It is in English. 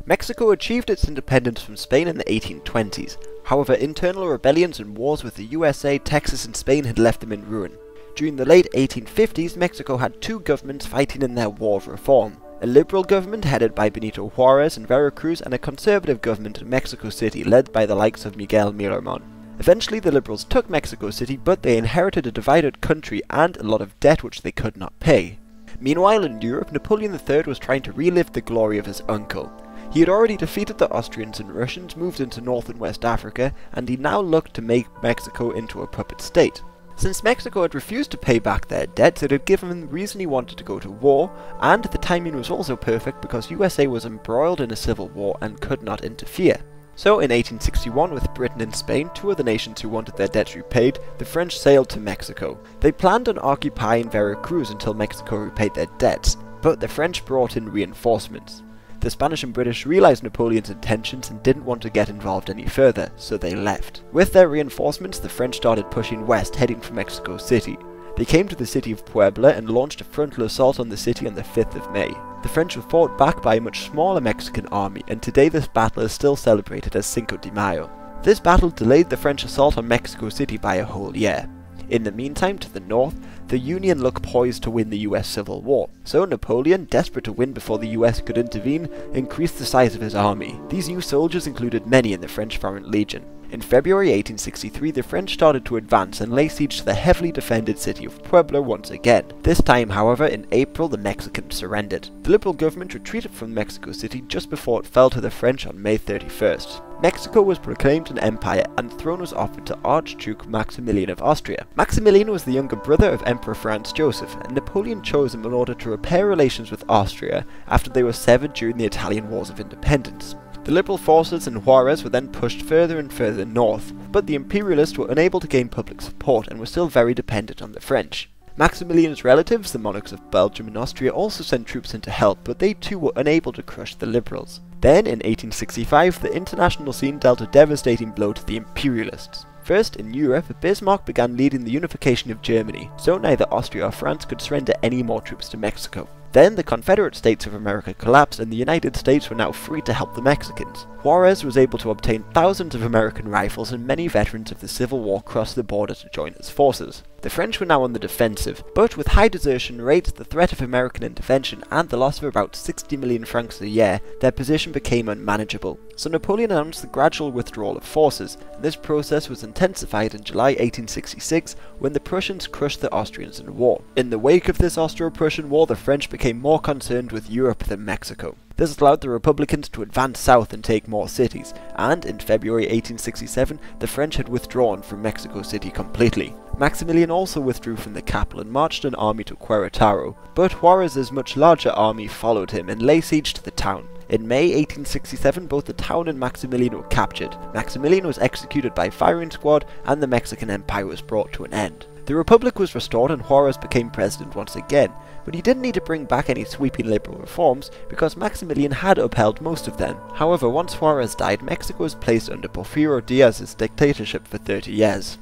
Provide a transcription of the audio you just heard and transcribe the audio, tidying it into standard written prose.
Mexico achieved its independence from Spain in the 1820s. However, internal rebellions and wars with the USA, Texas and Spain had left them in ruin. During the late 1850s, Mexico had two governments fighting in their war of reform. A liberal government headed by Benito Juarez in Veracruz, and a conservative government in Mexico City led by the likes of Miguel Miramon. Eventually the liberals took Mexico City, but they inherited a divided country and a lot of debt which they could not pay. Meanwhile in Europe, Napoleon III was trying to relive the glory of his uncle. He had already defeated the Austrians and Russians, moved into North and West Africa, and he now looked to make Mexico into a puppet state. Since Mexico had refused to pay back their debts, it had given him the reason he wanted to go to war, and the timing was also perfect because USA was embroiled in a civil war and could not interfere. So in 1861, with Britain and Spain, two of the nations who wanted their debts repaid, the French sailed to Mexico. They planned on occupying Veracruz until Mexico repaid their debts, but the French brought in reinforcements. The Spanish and British realized Napoleon's intentions and didn't want to get involved any further, so they left. With their reinforcements, the French started pushing west, heading for Mexico City. They came to the city of Puebla and launched a frontal assault on the city on the 5th of May. The French were fought back by a much smaller Mexican army, and today this battle is still celebrated as Cinco de Mayo. This battle delayed the French assault on Mexico City by a whole year. In the meantime, to the north, the Union looked poised to win the US Civil War. So Napoleon, desperate to win before the US could intervene, increased the size of his army. These new soldiers included many in the French Foreign Legion. In February 1863, the French started to advance and lay siege to the heavily defended city of Puebla once again. This time, however, in April, the Mexicans surrendered. The liberal government retreated from Mexico City just before it fell to the French on May 31st. Mexico was proclaimed an empire, and the throne was offered to Archduke Maximilian of Austria. Maximilian was the younger brother of Emperor Franz Joseph, and Napoleon chose him in order to repair relations with Austria after they were severed during the Italian Wars of Independence. The liberal forces and Juarez were then pushed further and further north, but the imperialists were unable to gain public support and were still very dependent on the French. Maximilian's relatives, the monarchs of Belgium and Austria, also sent troops in to help, but they too were unable to crush the liberals. Then, in 1865, the international scene dealt a devastating blow to the imperialists. First, in Europe, Bismarck began leading the unification of Germany, so neither Austria or France could surrender any more troops to Mexico. Then the Confederate States of America collapsed and the United States were now free to help the Mexicans. Juarez was able to obtain thousands of American rifles, and many veterans of the Civil War crossed the border to join his forces. The French were now on the defensive, but with high desertion rates, the threat of American intervention, and the loss of about 60 million francs a year, their position became unmanageable. So Napoleon announced the gradual withdrawal of forces, and this process was intensified in July 1866 when the Prussians crushed the Austrians in war. In the wake of this Austro-Prussian War, the French became more concerned with Europe than Mexico. This allowed the Republicans to advance south and take more cities, and in February 1867 the French had withdrawn from Mexico City completely. Maximilian also withdrew from the capital and marched an army to Querétaro, but Juarez's much larger army followed him and lay siege to the town. In May 1867, both the town and Maximilian were captured. Maximilian was executed by firing squad, and the Mexican Empire was brought to an end. The Republic was restored and Juarez became president once again, but he didn't need to bring back any sweeping liberal reforms because Maximilian had upheld most of them. However, once Juarez died, Mexico was placed under Porfirio Diaz's dictatorship for 30 years.